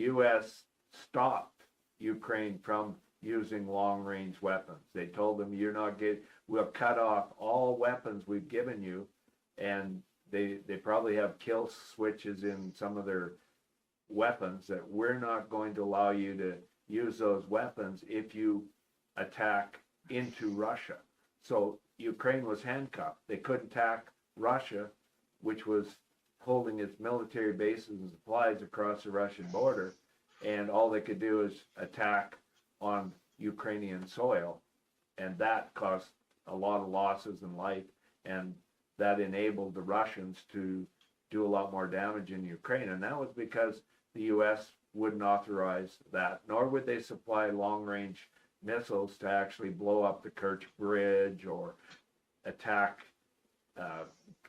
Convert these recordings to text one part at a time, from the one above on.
U.S. stopped Ukraine from using long-range weapons. They told them, we'll cut off all weapons we've given you, and they probably have kill switches in some of their weapons, that we're not going to allow you to use those weapons if you attack into Russia. So Ukraine was handcuffed. They couldn't attack Russia, which was holding its military bases and supplies across the Russian border, and all they could do is attack on Ukrainian soil, and that caused a lot of losses in life, and that enabled the Russians to do a lot more damage in Ukraine. And that was because the U.S. wouldn't authorize that, nor would they supply long-range missiles to actually blow up the Kerch Bridge or attack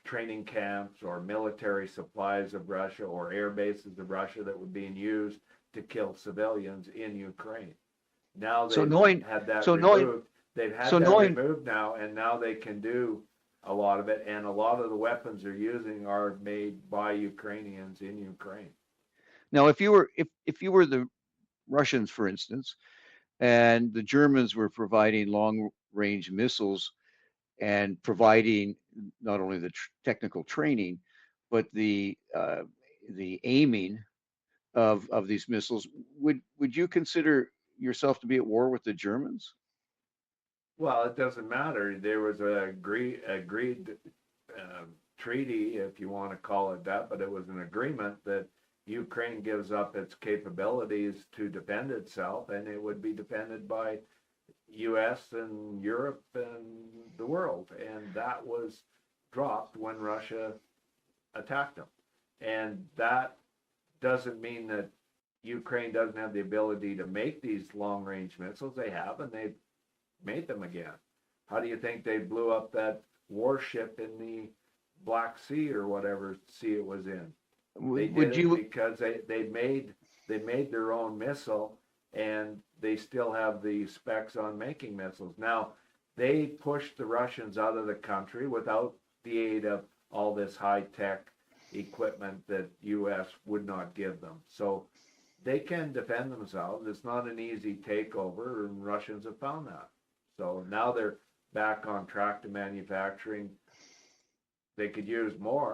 training camps or military supplies of Russia or air bases of Russia that were being used to kill civilians in Ukraine. Now they've had that removed. They've had that removed now, and now they can do a lot of it. And a lot of the weapons they're using are made by Ukrainians in Ukraine. Now, if you were the Russians, for instance, and the Germans were providing long-range missiles and providing not only the technical training, but the aiming of these missiles, would you consider yourself to be at war with the Germans? Well, it doesn't matter. There was an agreed treaty, if you want to call it that, but it was an agreement that Ukraine gives up its capabilities to defend itself, and it would be defended by U.S. and Europe and the world. And that was dropped when Russia attacked them. And that doesn't mean that Ukraine doesn't have the ability to make these long-range missiles. They have, and they've made them again. How do you think they blew up that warship in the Black Sea or whatever sea it was in? They did it because they made their own missile, and they still have the specs on making missiles. Now, they pushed the Russians out of the country without the aid of all this high-tech equipment that U.S. would not give them. So they can defend themselves. It's not an easy takeover, and Russians have found that. So now they're back on track to manufacturing. They could use more.